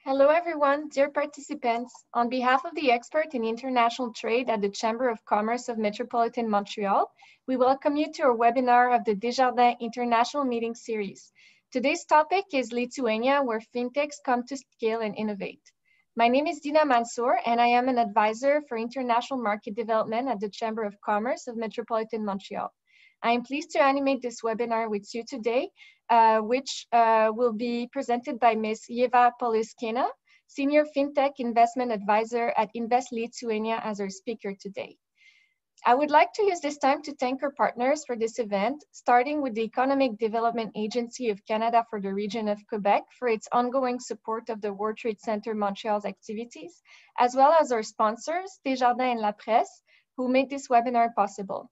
Hello everyone, dear participants. On behalf of the expert in international trade at the Chambre of Commerce of Metropolitan Montreal, we welcome you to our webinar of the Desjardins International Meeting Series. Today's topic is Lithuania, where fintechs come to scale and innovate. My name is Dina Mansour, and I am an advisor for international market development at the Chambre of Commerce of Metropolitan Montreal. I am pleased to animate this webinar with you today, which will be presented by Ms. Ieva Poliskina, Senior FinTech Investment Advisor at Invest Lithuania, as our speaker today. I would like to use this time to thank our partners for this event, starting with the Economic Development Agency of Canada for the region of Quebec for its ongoing support of the World Trade Center Montreal's activities, as well as our sponsors, Desjardins and La Presse, who made this webinar possible.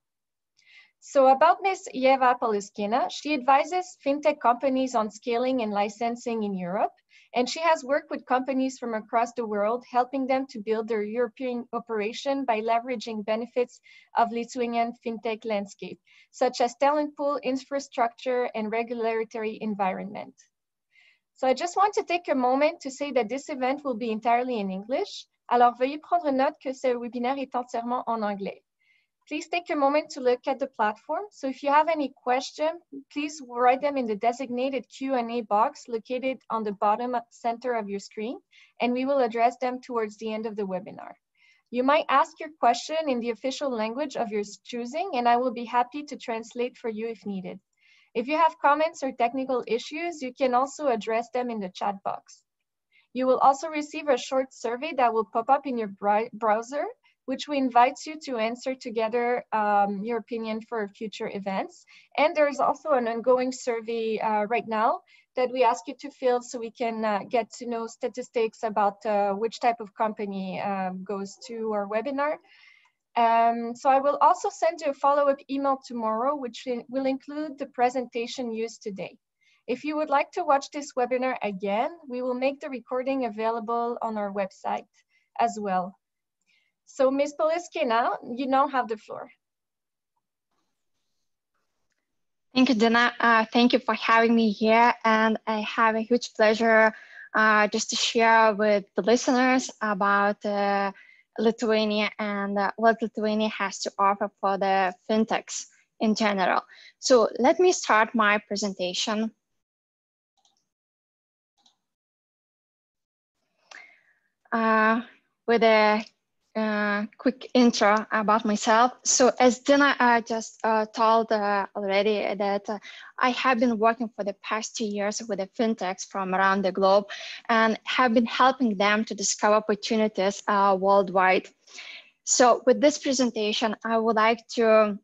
So about Ms. Ieva Poliskina, she advises fintech companies on scaling and licensing in Europe, and she has worked with companies from across the world, helping them to build their European operation by leveraging benefits of Lithuanian fintech landscape, such as talent pool, infrastructure, and regulatory environment. So I just want to take a moment to say that this event will be entirely in English. Alors veuillez prendre note que ce webinaire est entièrement en anglais. Please take a moment to look at the platform. So if you have any questions, please write them in the designated Q&A box located on the bottom center of your screen, and we will address them towards the end of the webinar. You might ask your question in the official language of your choosing, and I will be happy to translate for you if needed. If you have comments or technical issues, you can also address them in the chat box. You will also receive a short survey that will pop up in your browser, which we invite you to answer together your opinion for future events. And there's also an ongoing survey right now that we ask you to fill so we can get to know statistics about which type of company goes to our webinar. So I will also send you a follow-up email tomorrow, which will include the presentation used today. If you would like to watch this webinar again, we will make the recording available on our website as well. So Ms. Poliskina, you now have the floor. Thank you, Dina. Thank you for having me here. And I have a huge pleasure just to share with the listeners about Lithuania and what Lithuania has to offer for the fintechs in general. So let me start my presentation. With a quick intro about myself. So as Dina just told already that I have been working for the past 2 years with the fintechs from around the globe and have been helping them to discover opportunities worldwide. So with this presentation, I would like to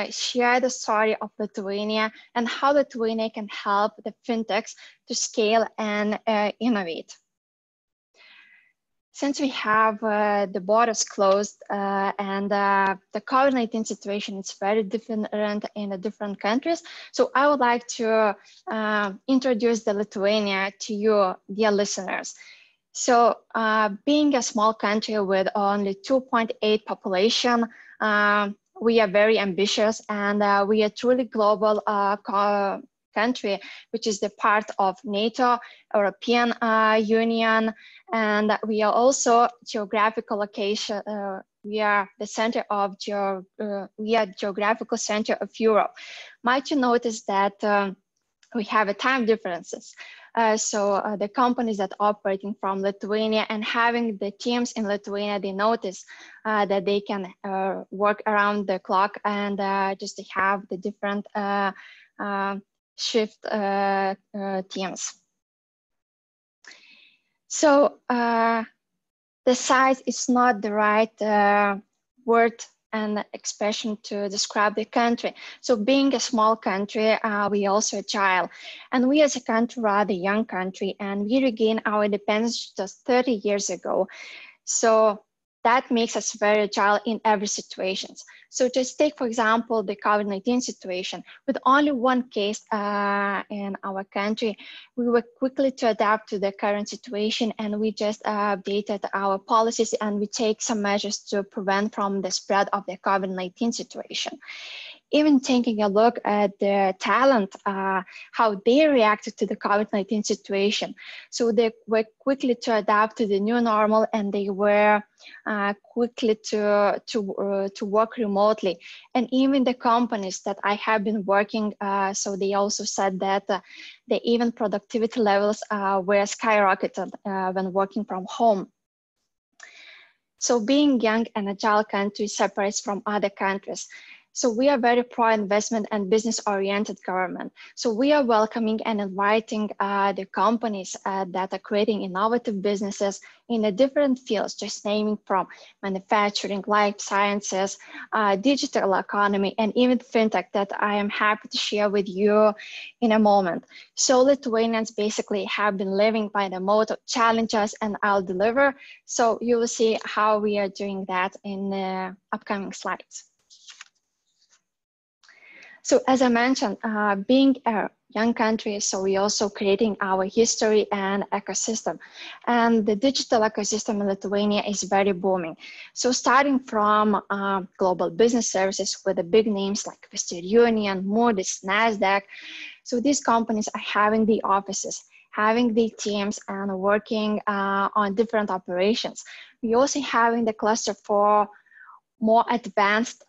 share the story of Lithuania and how Lithuania can help the fintechs to scale and innovate. Since we have the borders closed and the COVID-19 situation is very different in the different countries, so I would like to introduce the Lithuania to you, dear listeners. So being a small country with only 2.8 population, we are very ambitious and we are truly global country, which is the part of NATO, European Union, and we are also geographical location. We are the center of geographical center of Europe. Might you notice that we have a time differences? So the companies that operating from Lithuania and having the teams in Lithuania, they notice that they can work around the clock and just to have the different shift teams. So the size is not the right word and expression to describe the country. So being a small country, we also agile. And we as a country, rather young country, and we regained our independence just 30 years ago. So that makes us very agile in every situation. So just take, for example, the COVID-19 situation. With only one case in our country, we were quickly to adapt to the current situation, and we just updated our policies and we take some measures to prevent from the spread of the COVID-19 situation. even taking a look at the talent, how they reacted to the COVID-19 situation. So they were quickly to adapt to the new normal, and they were quickly to work remotely. And even the companies that I have been working, so they also said that the even productivity levels were skyrocketed when working from home. So being young and agile country separates from other countries. So we are very pro-investment and business-oriented government. So we are welcoming and inviting the companies that are creating innovative businesses in the different fields, just naming from manufacturing, life sciences, digital economy, and even fintech that I am happy to share with you in a moment. So Lithuanians basically have been living by the motto, challenge us and I'll deliver. So you will see how we are doing that in the upcoming slides. So as I mentioned, being a young country, so we're also creating our history and ecosystem. And the digital ecosystem in Lithuania is very booming. So starting from global business services with the big names like Western Union, Moody's, NASDAQ. So these companies are having the offices, having the teams and working on different operations. We're also having the cluster for more advanced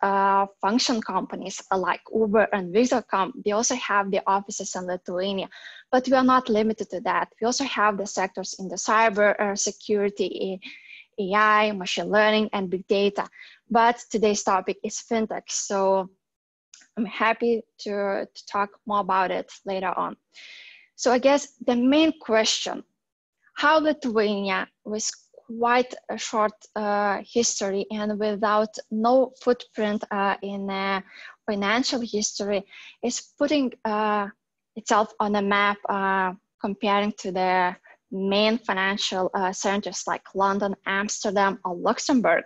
function companies like Uber and Visa.com. They also have the offices in Lithuania, but we are not limited to that. We also have the sectors in the cyber security, AI, machine learning, and big data. But today's topic is fintech, so I'm happy to talk more about it later on. So I guess the main question, how Lithuania was quite a short history and without no footprint in financial history is putting itself on a map comparing to the main financial centers like London, Amsterdam, or Luxembourg.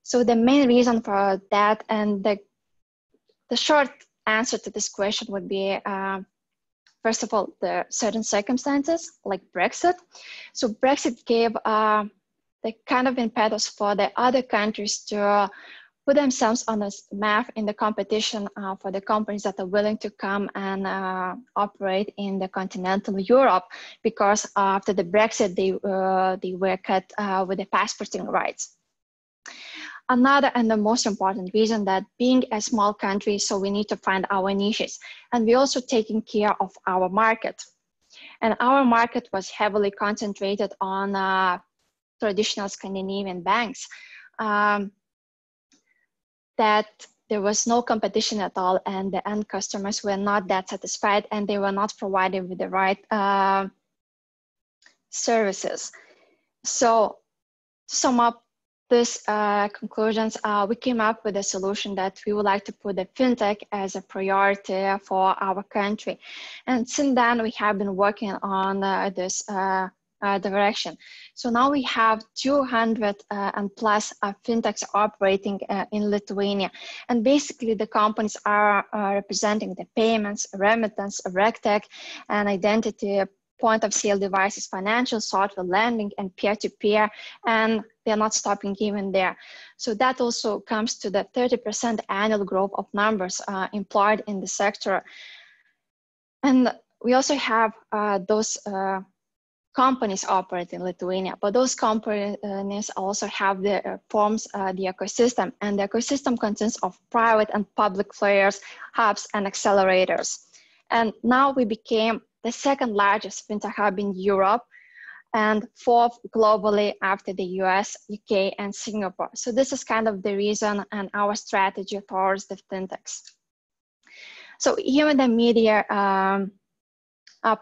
So the main reason for that, and the short answer to this question would be first of all, the certain circumstances like Brexit. So Brexit gave the kind of impetus for the other countries to put themselves on the map in the competition for the companies that are willing to come and operate in the continental Europe, because after the Brexit, they were cut with the passporting rights. Another and the most important reason that being a small country, so we need to find our niches, and we're also taking care of our market. And our market was heavily concentrated on traditional Scandinavian banks, that there was no competition at all, and the end customers were not that satisfied, and they were not provided with the right services. So to sum up these conclusions, we came up with a solution that we would like to put the fintech as a priority for our country. And since then, we have been working on this direction. So now we have 200 and plus fintechs operating in Lithuania. And basically the companies are representing the payments, remittance, regtech, and identity, point of sale devices, financial software, lending, and peer-to-peer, and they're not stopping even there. So that also comes to the 30% annual growth of numbers employed in the sector. And we also have those companies operate in Lithuania, but those companies also have the forms the ecosystem, and the ecosystem consists of private and public players, hubs, and accelerators. And now we became the second largest fintech hub in Europe, and fourth globally after the US, UK, and Singapore. So this is kind of the reason and our strategy towards the fintechs. So even the media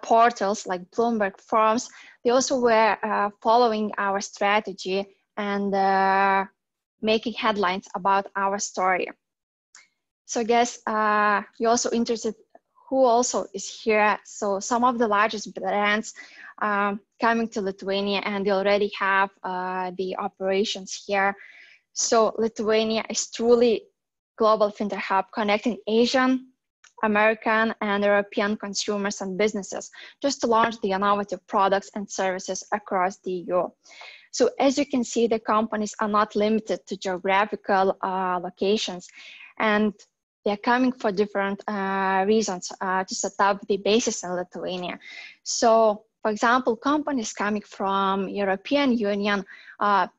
portals like Bloomberg, Forums, they also were following our strategy and making headlines about our story. So I guess you're also interested who also is here. So some of the largest brands coming to Lithuania, and they already have the operations here. So Lithuania is truly global fintech hub connecting Asian, American, and European consumers and businesses just to launch the innovative products and services across the EU. So as you can see, the companies are not limited to geographical locations, and they're coming for different reasons to set up the bases in Lithuania. So, for example, companies coming from European Union,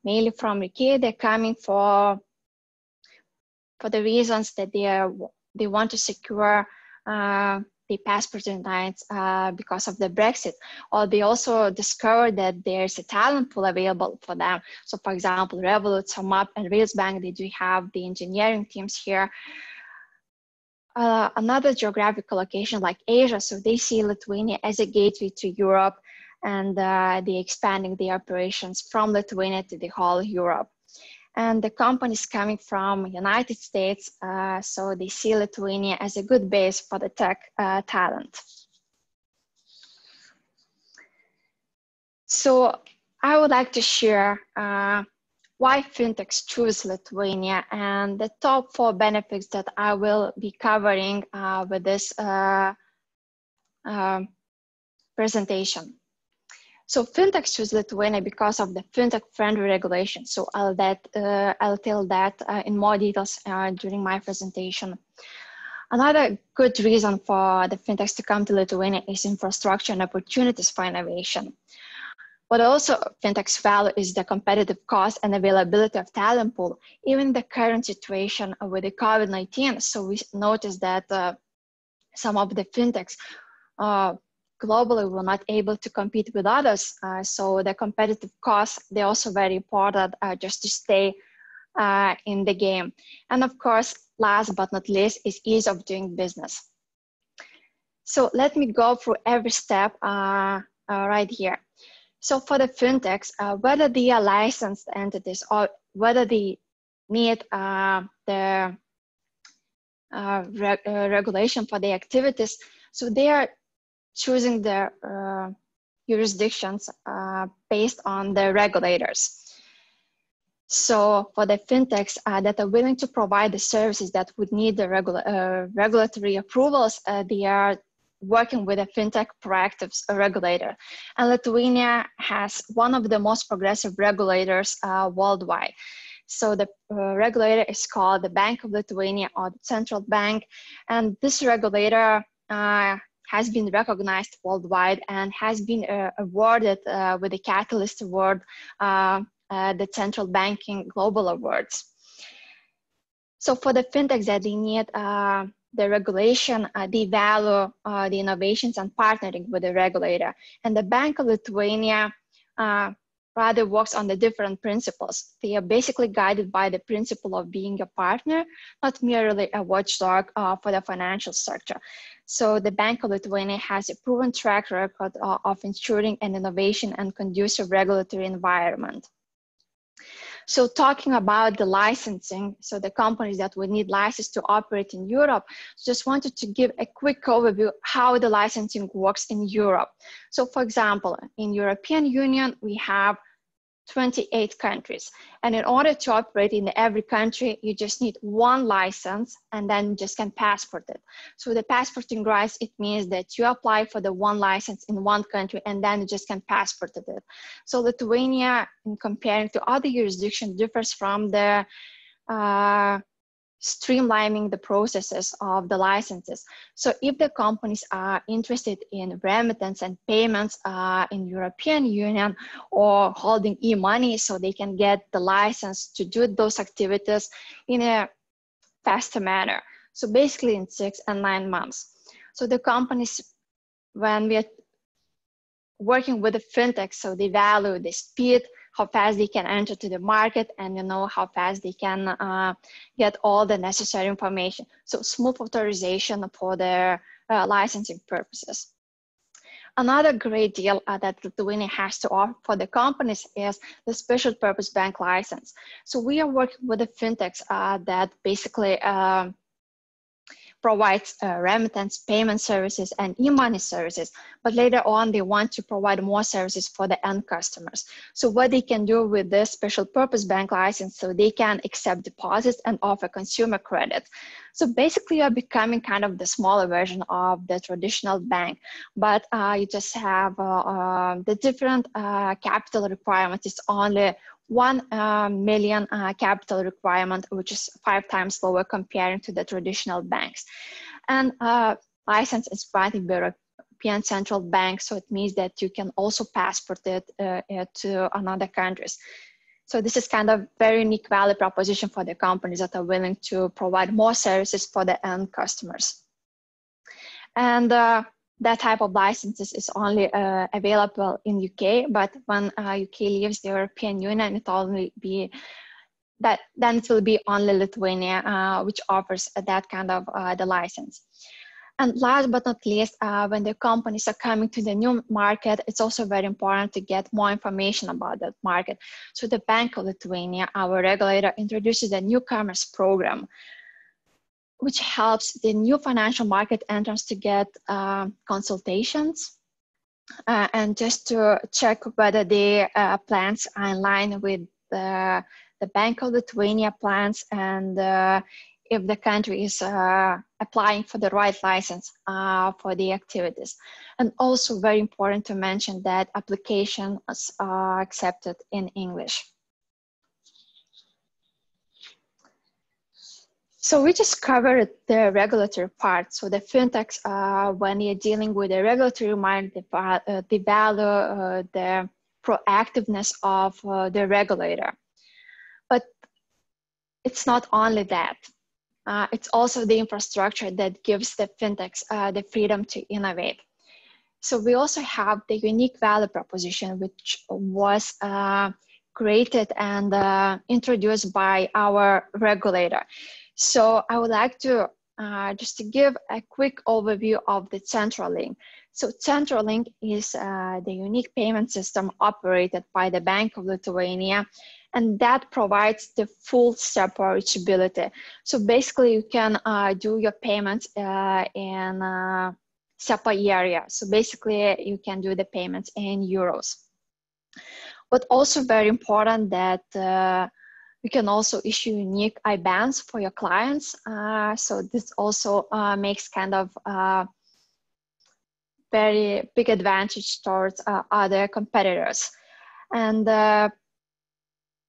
mainly from UK, they're coming for the reasons that they want to secure the passport rights because of the Brexit, or they also discover that there's a talent pool available for them. So, for example, Revolut, SumUp, and Railsbank, they do have the engineering teams here. Another geographical location like Asia, so they see Lithuania as a gateway to Europe, and they're expanding the operations from Lithuania to the whole Europe. And the companies coming from United States, so they see Lithuania as a good base for the tech talent. So I would like to share why fintechs choose Lithuania and the top 4 benefits that I will be covering with this presentation. So fintechs choose Lithuania because of the fintech-friendly regulation. So I'll tell that in more details during my presentation. Another good reason for the fintechs to come to Lithuania is infrastructure and opportunities for innovation. What also fintechs value is the competitive cost and availability of talent pool, even the current situation with the COVID-19. So we noticed that some of the fintechs globally were not able to compete with others. So the competitive costs, they're also very important just to stay in the game. And of course, last but not least is ease of doing business. So let me go through every step right here. So for the fintechs, whether they are licensed entities or whether they meet the regulation for the activities, so they are choosing their jurisdictions based on the regulators. So for the fintechs that are willing to provide the services that would need the regulatory approvals, they are working with a fintech proactive regulator. And Lithuania has one of the most progressive regulators worldwide. So the regulator is called the Bank of Lithuania, or the Central Bank. And this regulator has been recognized worldwide and has been awarded with the Catalyst Award, the Central Banking Global Awards. So for the fintechs that they need the regulation, they value the innovations and partnering with the regulator. And the Bank of Lithuania rather works on the different principles. They are basically guided by the principle of being a partner, not merely a watchdog for the financial sector. So the Bank of Lithuania has a proven track record of ensuring an innovation and conducive regulatory environment. So talking about the licensing, so the companies that would need license to operate in Europe, just wanted to give a quick overview how the licensing works in Europe. So for example, in European Union, we have 28 countries. And in order to operate in every country, you just need one license and then you just can passport it. So the passporting rights, it means that you apply for the one license in one country and then you just can passport it. So Lithuania, in comparing to other jurisdictions, differs from the streamlining the processes of the licenses. So if the companies are interested in remittance and payments in European Union or holding e-money, so they can get the license to do those activities in a faster manner. So basically in 6 and 9 months. So the companies, when we are working with the fintech, so they value the speed, how fast they can enter to the market, and how fast they can get all the necessary information. So smooth authorization for their licensing purposes. Another great deal that Lithuania has to offer for the companies is the special purpose bank license. So we are working with the fintechs that basically provides remittance, payment services, and e-money services, but later on they want to provide more services for the end customers. So what they can do with this special purpose bank license, so they can accept deposits and offer consumer credit. So basically you're becoming kind of the smaller version of the traditional bank, but you just have the different capital requirements. It's only 1 million capital requirement, which is 5 times lower comparing to the traditional banks. And license is granted by European Central Bank, so it means that you can also passport it to another countries. So this is kind of very unique value proposition for the companies that are willing to provide more services for the end customers. And that type of licenses is only available in UK, but when UK leaves the European Union, it only be that then it will be only Lithuania, which offers that kind of the license. And last but not least, when the companies are coming to the new market, it's also very important to get more information about that market. So the Bank of Lithuania, our regulator, introduces a newcomers program, which helps the new financial market entrants to get consultations and just to check whether the plans are in line with the Bank of Lithuania plans, and if the country is applying for the right license for the activities. And also very important to mention that applications are accepted in English. So we just covered the regulatory part. So the fintechs, when you're dealing with the regulatory market, the value, the proactiveness of the regulator. But it's not only that. It's also the infrastructure that gives the fintechs the freedom to innovate. So we also have the unique value proposition, which was created and introduced by our regulator. So I would like to just to give a quick overview of the Centralink. So Centralink is the unique payment system operated by the Bank of Lithuania, and that provides the full SEPA reachability. So basically you can do your payments in SEPA area. So basically you can do the payments in euros. But also very important that you can also issue unique IBANs for your clients. So this also makes kind of very big advantage towards other competitors. And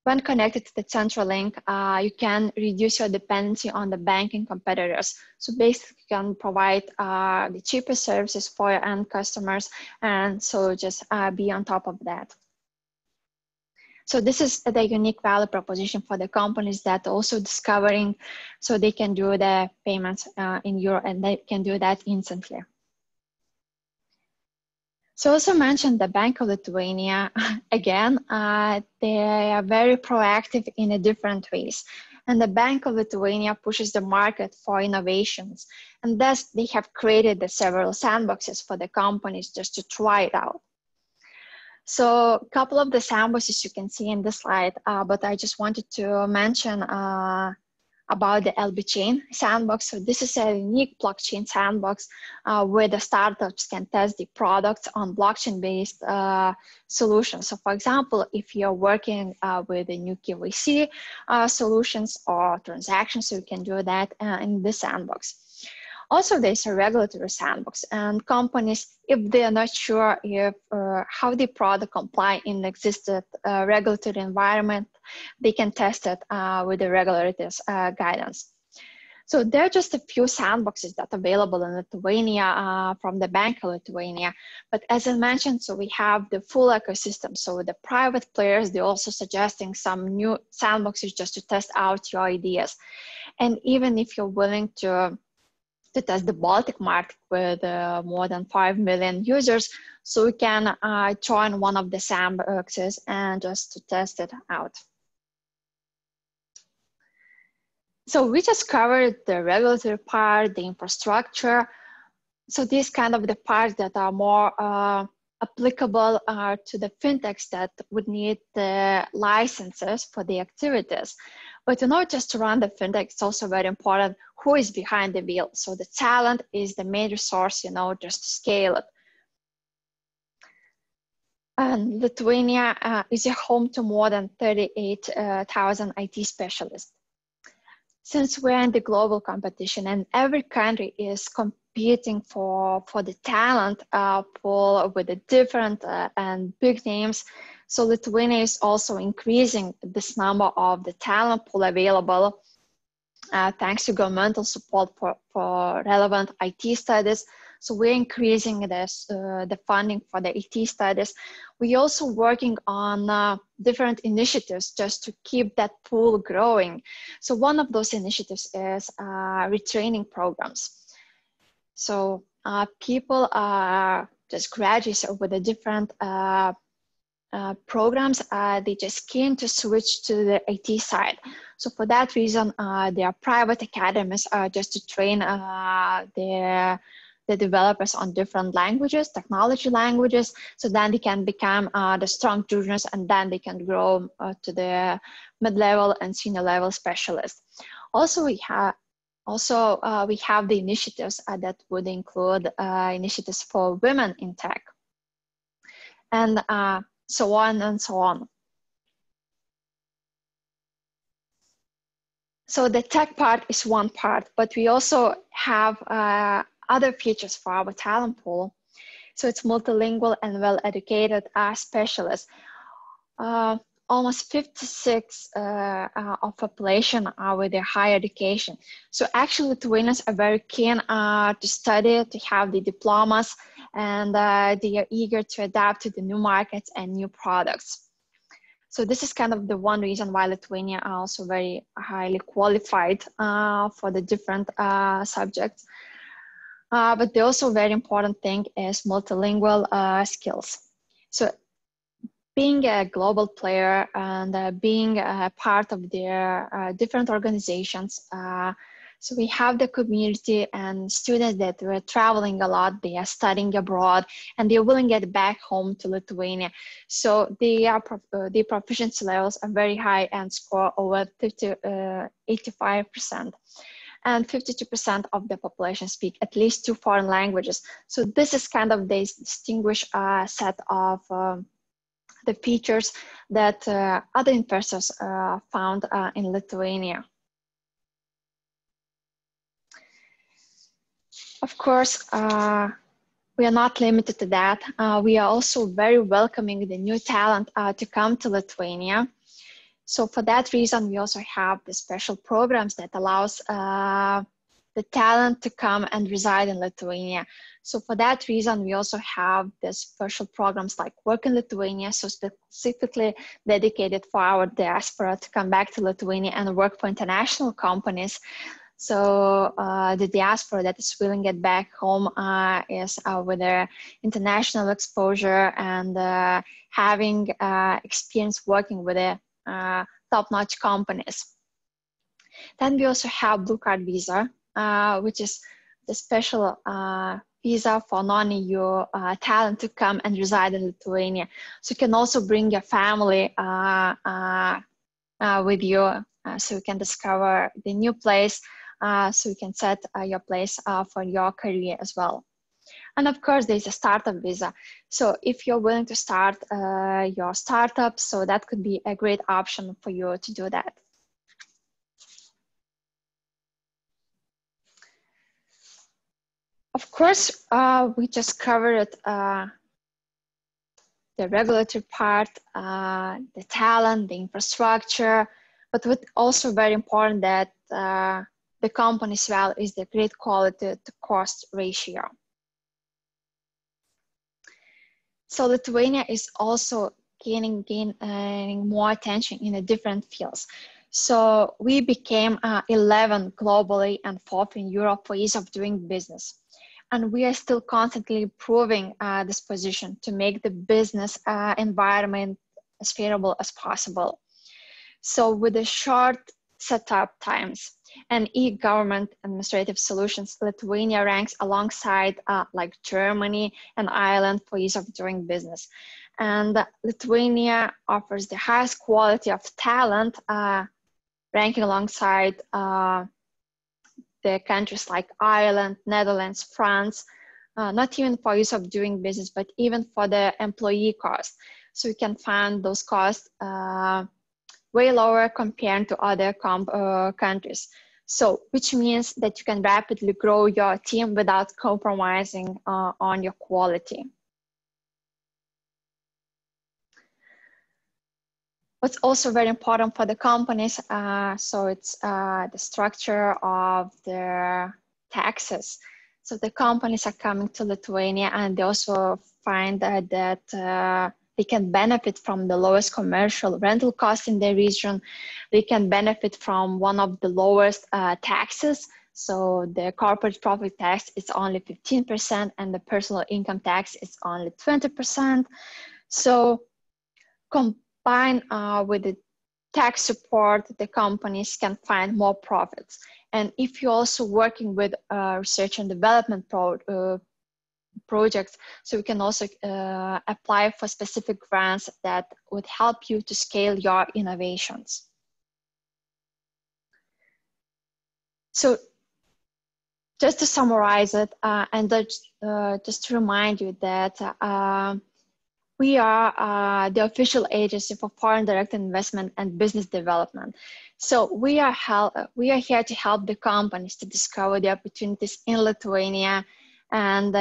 when connected to the Centralink, you can reduce your dependency on the banking competitors. So basically you can provide the cheapest services for your end customers, and so just be on top of that. So this is the unique value proposition for the companies that are also discovering, so they can do the payments in euro, and they can do that instantly. So also mentioned the Bank of Lithuania, again, they are very proactive in a different ways. And the Bank of Lithuania pushes the market for innovations. And thus they have created the several sandboxes for the companies just to try it out. So a couple of the sandboxes you can see in this slide, but I just wanted to mention about the LB Chain sandbox. So this is a unique blockchain sandbox where the startups can test the products on blockchain-based solutions. So for example, if you're working with a new KYC solutions or transactions, so you can do that in this sandbox. Also, there's a regulatory sandbox, and companies, if they are not sure if how the product comply in the existing regulatory environment, they can test it with the regulators' guidance. So there are just a few sandboxes that are available in Lithuania from the Bank of Lithuania. But as I mentioned, so we have the full ecosystem. So the private players, they're also suggesting some new sandboxes just to test out your ideas. And even if you're willing to test the Baltic market with more than 5 million users, so we can join one of the sandboxes and just to test it out. So we just covered the regulatory part, the infrastructure. So these kind of the parts that are more applicable to the fintechs that would need the licenses for the activities. But just to run the fintech, it's also very important who is behind the wheel. So the talent is the main resource, just to scale it. And Lithuania is a home to more than 38,000 IT specialists. Since we're in the global competition and every country is competing for the talent pool with the different and big names, So Lithuania is also increasing this number of the talent pool available thanks to governmental support for relevant IT studies. So we're increasing this, the funding for the IT studies. We're also working on different initiatives just to keep that pool growing. So one of those initiatives is retraining programs. So people are just graduates with the different programs, they just came to switch to the IT side. So for that reason, there are private academies just to train the developers on different languages, technology languages, so then they can become the strong juniors, and then they can grow to the mid-level and senior level specialists. Also, we have the initiatives that would include initiatives for women in tech, and so on and so on. So the tech part is one part, but we also have other features for our talent pool. So it's multilingual and well-educated specialists. Almost 56 of population are with their higher education. So actually Lithuanians are very keen to study, to have the diplomas, and they are eager to adapt to the new markets and new products. So this is kind of the one reason why Lithuania are also very highly qualified for the different subjects. But the also very important thing is multilingual skills. So being a global player and being a part of their different organizations, so we have the community and students that were traveling a lot, they are studying abroad, and they're willing to get back home to Lithuania. So their proficiency levels are very high and score over 85%. And 52% of the population speak at least 2 foreign languages. So this is kind of the distinguished set of the features that other investors found in Lithuania. Of course, we are not limited to that. We are also very welcoming the new talent to come to Lithuania. So for that reason, we also have the special programs that allows the talent to come and reside in Lithuania. So for that reason, we also have the special programs like Work in Lithuania, so specifically dedicated for our diaspora to come back to Lithuania and work for international companies. So the diaspora that is willing to get back home is with their international exposure and having experience working with the top-notch companies. Then we also have Blue Card Visa, which is the special visa for non-EU talent to come and reside in Lithuania. So you can also bring your family with you, so you can discover the new place, so you can set your place for your career as well. And of course, there's a startup visa. So if you're willing to start your startup, so that could be a great option for you to do that. Of course, we just covered the regulatory part, the talent, the infrastructure, but what's also very important that the company's value is the great quality to cost ratio. So Lithuania is also gaining more attention in the different fields. So we became 11 globally and 4th in Europe for ease of doing business. And we are still constantly improving this position to make the business environment as favorable as possible. So with the short setup times and e-government administrative solutions, Lithuania ranks alongside like Germany and Ireland for ease of doing business. And Lithuania offers the highest quality of talent, ranking alongside the countries like Ireland, Netherlands, France, not even for ease of doing business, but even for the employee cost. So you can find those costs way lower compared to other countries. So, which means that you can rapidly grow your team without compromising on your quality. What's also very important for the companies, so it's the structure of their taxes. So the companies are coming to Lithuania and they also find that they can benefit from the lowest commercial rental cost in the region. They can benefit from one of the lowest taxes. So the corporate profit tax is only 15% and the personal income tax is only 20%. So combined with the tax support, the companies can find more profits. And if you're also working with research and development projects, so you can also apply for specific grants that would help you to scale your innovations. So just to summarize it, and just to remind you that we are the official agency for foreign direct investment and business development. So we are here to help the companies to discover the opportunities in Lithuania and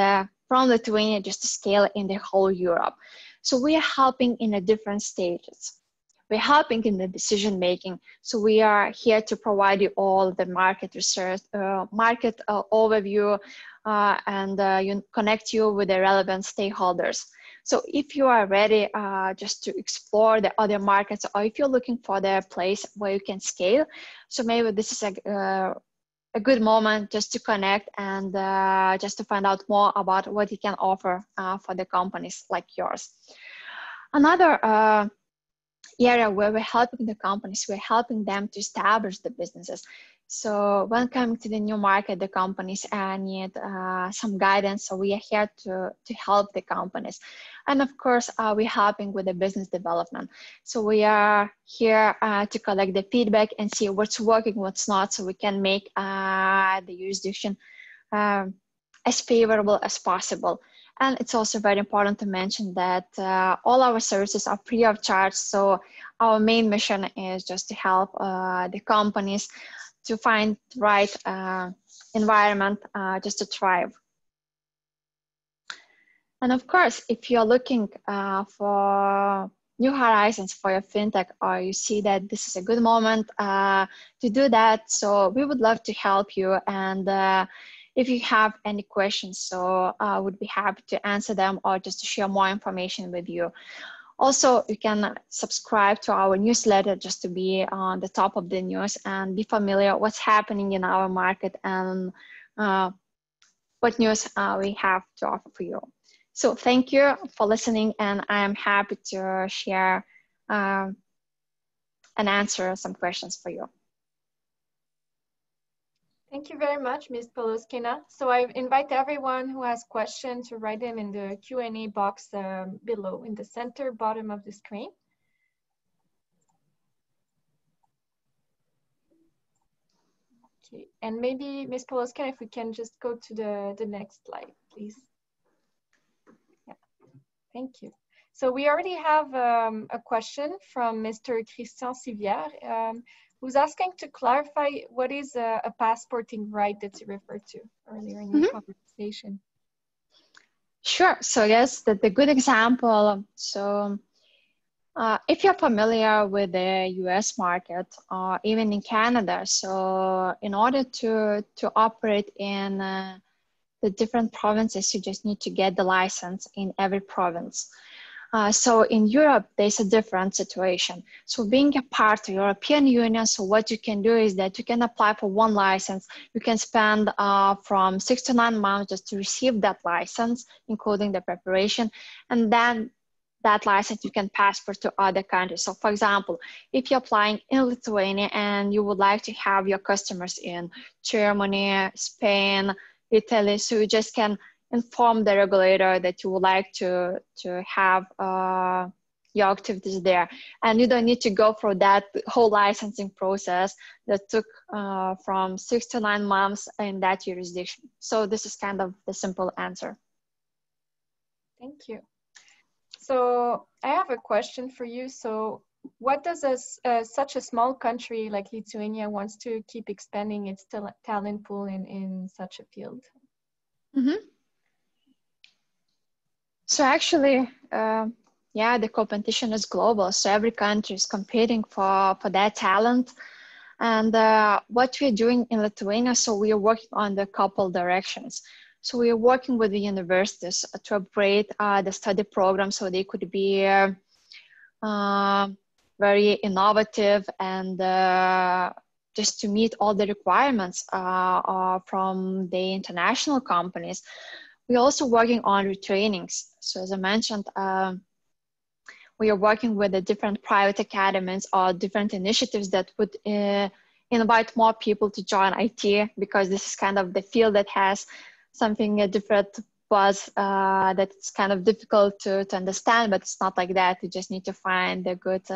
from Lithuania just to scale in the whole Europe. So we are helping in the different stages. We're helping in the decision making. So we are here to provide you all the market research, market overview, and connect you with the relevant stakeholders. So if you are ready just to explore the other markets, or if you're looking for the place where you can scale, so maybe this is a good moment just to connect and just to find out more about what you can offer for the companies like yours. Another area where we're helping the companies, we're helping them to establish the businesses. So when coming to the new market, the companies need some guidance. So we are here to help the companies. And of course, we're helping with the business development. So we are here to collect the feedback and see what's working, what's not, so we can make the jurisdiction as favorable as possible. And it's also very important to mention that all our services are free of charge. So our main mission is just to help the companies to find the right environment just to thrive. And of course, if you're looking for new horizons for your fintech, or you see that this is a good moment to do that, so we would love to help you. And if you have any questions, so I would be happy to answer them or just to share more information with you. Also, you can subscribe to our newsletter just to be on the top of the news and be familiar what's happening in our market and what news we have to offer for you. So thank you for listening, and I'm happy to share and answer some questions for you. Thank you very much, Ms. Poloskina. So I invite everyone who has questions to write them in the Q&A box below in the center bottom of the screen. Okay, and maybe Ms. Poloskina, if we can just go to the next slide, please. Yeah, thank you. So we already have a question from Mr. Christian Sivière, who's asking to clarify what is a passporting right that you referred to earlier in your conversation. Sure. So yes, the good example. So if you're familiar with the US market or even in Canada, so in order to operate in the different provinces, you just need to get the license in every province. So in Europe, there's a different situation. So being a part of the European Union, so what you can do is that you can apply for one license. You can spend from 6 to 9 months just to receive that license, including the preparation. And then that license you can passport to other countries. So for example, if you're applying in Lithuania and you would like to have your customers in Germany, Spain, Italy, so you just can inform the regulator that you would like to have your activities there. And you don't need to go through that whole licensing process that took from 6 to 9 months in that jurisdiction. So this is kind of the simple answer. Thank you. So I have a question for you. So what does such a small country like Lithuania wants to keep expanding its talent pool in such a field? Mm-hmm. So actually, yeah, the competition is global. So every country is competing for that talent. And what we're doing in Lithuania, so we are working on the couple directions. So we are working with the universities to upgrade the study program so they could be very innovative and just to meet all the requirements from the international companies. We're also working on retrainings. So as I mentioned, we are working with the different private academies or different initiatives that would invite more people to join IT, because this is kind of the field that has something different buzz that it's kind of difficult to understand, but it's not like that. You just need to find the good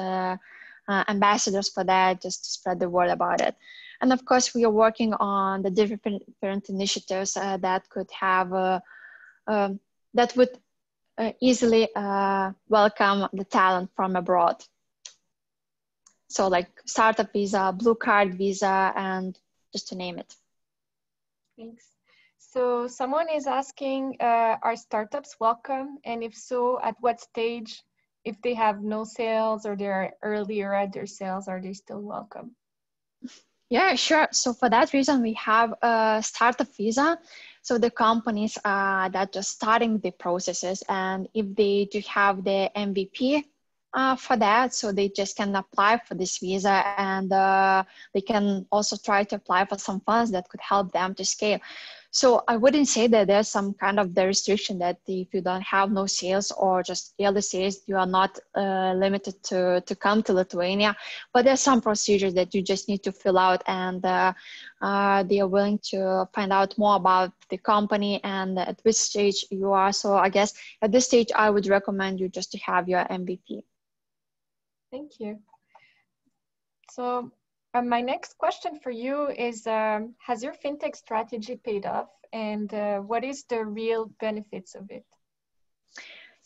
ambassadors for that, just to spread the word about it. And of course, we are working on the different initiatives that could have, that would easily welcome the talent from abroad. So like startup visa, blue card visa, and just to name it. Thanks. So someone is asking, are startups welcome? And if so, at what stage? If they have no sales or they're earlier at their sales, are they still welcome? Yeah, sure. So for that reason, we have a startup visa. So the companies that just starting the processes, and if they do have the MVP for that, so they just can apply for this visa, and they can also try to apply for some funds that could help them to scale. So I wouldn't say that there's some kind of the restriction that if you don't have no sales or just early sales, you are not limited to come to Lithuania. But there's some procedures that you just need to fill out, and they are willing to find out more about the company and at which stage you are. So I guess at this stage, I would recommend you just to have your MVP. Thank you. So my next question for you is, has your fintech strategy paid off, and what is the real benefits of it?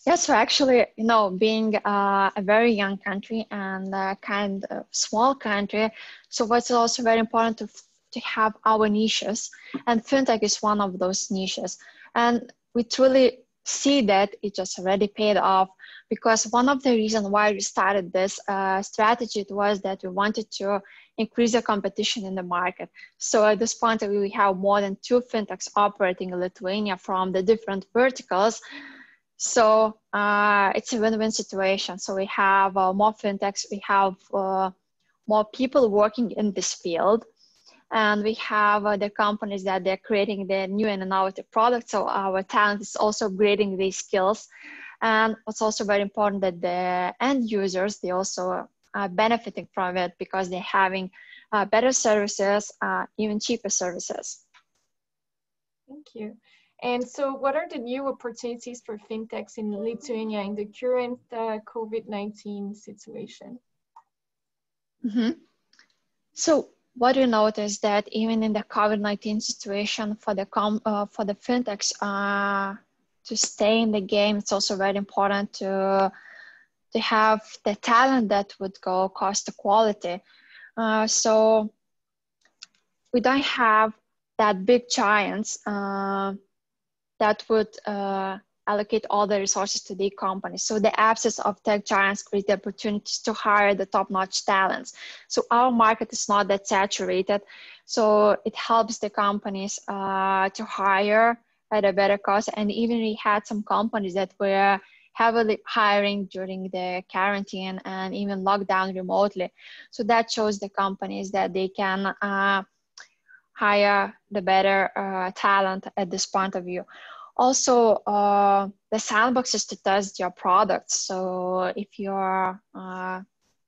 Yeah, so actually, you know, being a very young country and a kind of small country, so what's also very important to have our niches, and fintech is one of those niches. And we truly see that it just already paid off, because one of the reasons why we started this strategy was that we wanted to increase the competition in the market. So at this point, we have more than 2 fintechs operating in Lithuania from the different verticals. So it's a win-win situation. So we have more fintechs, we have more people working in this field, and we have the companies that they're creating the new and innovative products. So our talent is also upgrading these skills. And what's also very important that the end users, they also are benefiting from it, because they're having better services, even cheaper services. Thank you. And so what are the new opportunities for fintechs in Lithuania in the current COVID-19 situation? Mm-hmm. So what you notice that even in the COVID-19 situation, for the fintechs to stay in the game, it's also very important to have the talent that would go cost to quality. So we don't have that big giants that would allocate all the resources to the companies. So the absence of tech giants create the opportunities to hire the top-notch talents. So our market is not that saturated. So it helps the companies to hire at a better cost. And even we had some companies that were heavily hiring during the quarantine and even lockdown remotely. So that shows the companies that they can hire the better talent at this point of view. Also, the sandbox is to test your products. So if you're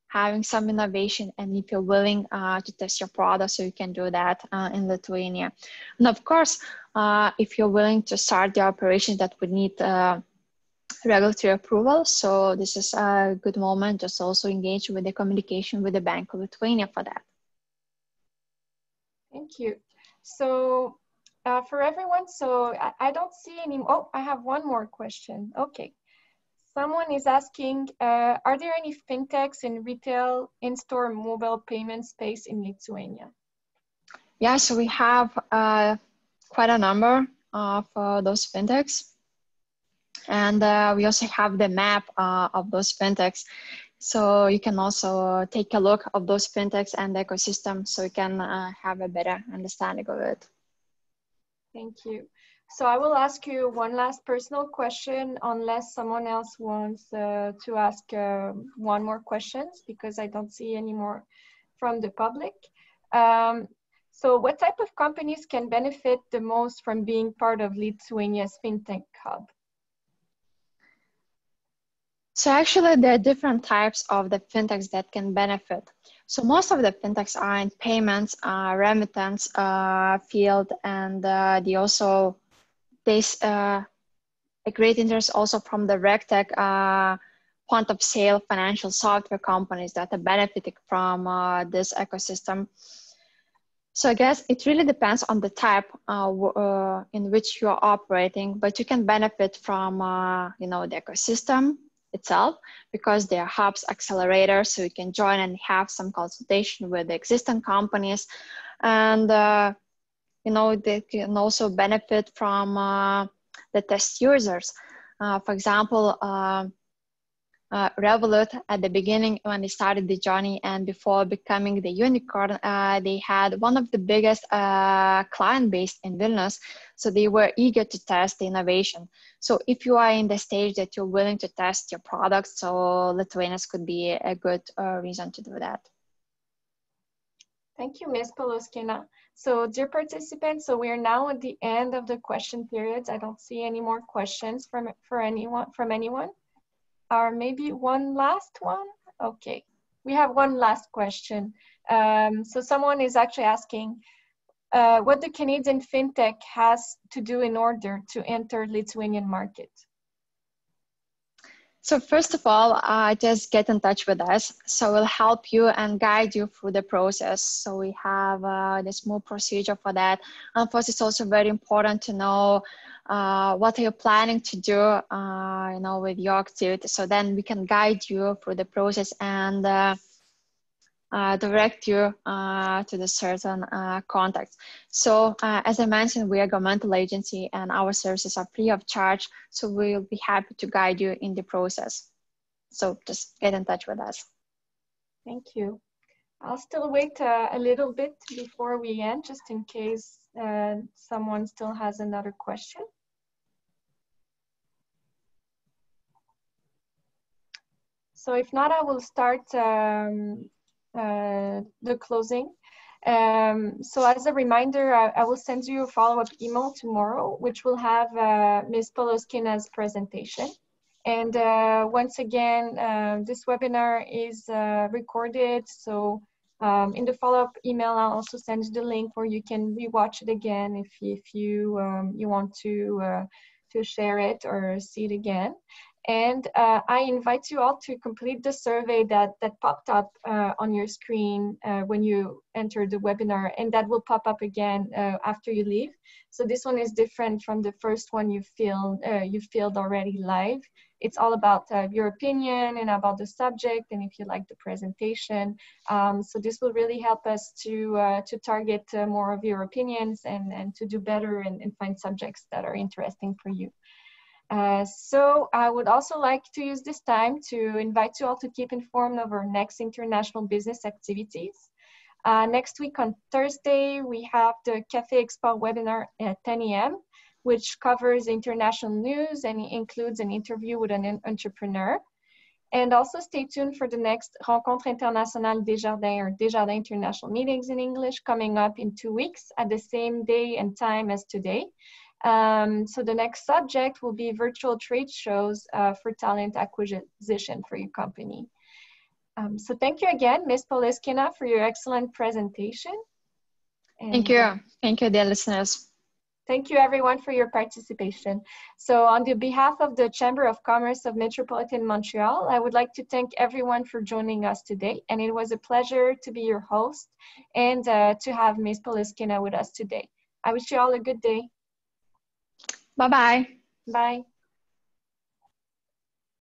having some innovation and if you're willing to test your product, so you can do that in Lithuania. And of course, if you're willing to start the operation, that would need regulatory approval. So this is a good moment just also engage with the communication with the Bank of Lithuania for that. Thank you. So for everyone, so I don't see any, oh, I have one more question. Okay. Someone is asking, are there any fintechs in retail, in-store mobile payment space in Lithuania? Yeah, so we have quite a number of those fintechs. And we also have the map of those fintechs. So you can also take a look of those fintechs and the ecosystem so you can have a better understanding of it. Thank you. So I will ask you one last personal question, unless someone else wants to ask one more question, because I don't see any more from the public. So what type of companies can benefit the most from being part of Lithuania's FinTech Hub? So actually there are different types of the fintechs that can benefit. So most of the fintechs are in payments, remittance field, and they also face a great interest also from the RegTech point of sale financial software companies that are benefiting from this ecosystem. So I guess it really depends on the type in which you are operating, but you can benefit from you know, the ecosystem itself, because there are hubs, accelerators, so you can join and have some consultation with the existing companies. And you know, they can also benefit from the test users. For example, Revolut at the beginning when they started the journey and before becoming the unicorn, they had one of the biggest client base in Vilnius. So they were eager to test the innovation. So if you are in the stage that you're willing to test your products, so Lithuanians could be a good reason to do that. Thank you, Ms. Poloskina. So dear participants, so we are now at the end of the question periods. I don't see any more questions from anyone. Or maybe one last one? Okay, we have one last question. So someone is actually asking, what the Canadian FinTech has to do in order to enter Lithuanian market? So first of all, just get in touch with us. So we'll help you and guide you through the process. So we have the small procedure for that. And of course, it's also very important to know what are you planning to do, you know, with your activity. So then we can guide you through the process and direct you to the certain contacts. So as I mentioned, we are a governmental agency and our services are free of charge. So we'll be happy to guide you in the process. So just get in touch with us. Thank you. I'll still wait a little bit before we end, just in case someone still has another question. So if not, I will start the closing. So as a reminder, I will send you a follow-up email tomorrow, which will have Ms. Poloskina's presentation. And once again, this webinar is recorded. So in the follow-up email, I'll also send you the link where you can rewatch it again if you want to share it or see it again. And I invite you all to complete the survey that popped up on your screen when you entered the webinar, and that will pop up again after you leave. So this one is different from the first one you filled already live. It's all about your opinion and about the subject and if you like the presentation. So this will really help us to target more of your opinions and to do better and find subjects that are interesting for you. So I would also like to use this time to invite you all to keep informed of our next international business activities. Next week on Thursday, we have the Café Export webinar at 10 a.m., which covers international news and includes an interview with an entrepreneur. And also stay tuned for the next Rencontre Internationale Desjardins, or Desjardins International Meetings in English, coming up in 2 weeks at the same day and time as today. So the next subject will be virtual trade shows for talent acquisition for your company. So thank you again, Ms. Poloskina, for your excellent presentation. And, thank you. Thank you, dear listeners. Thank you, everyone, for your participation. So on the behalf of the Chamber of Commerce of Metropolitan Montreal, I would like to thank everyone for joining us today. And it was a pleasure to be your host and to have Ms. Poloskina with us today. I wish you all a good day. Bye-bye. Bye.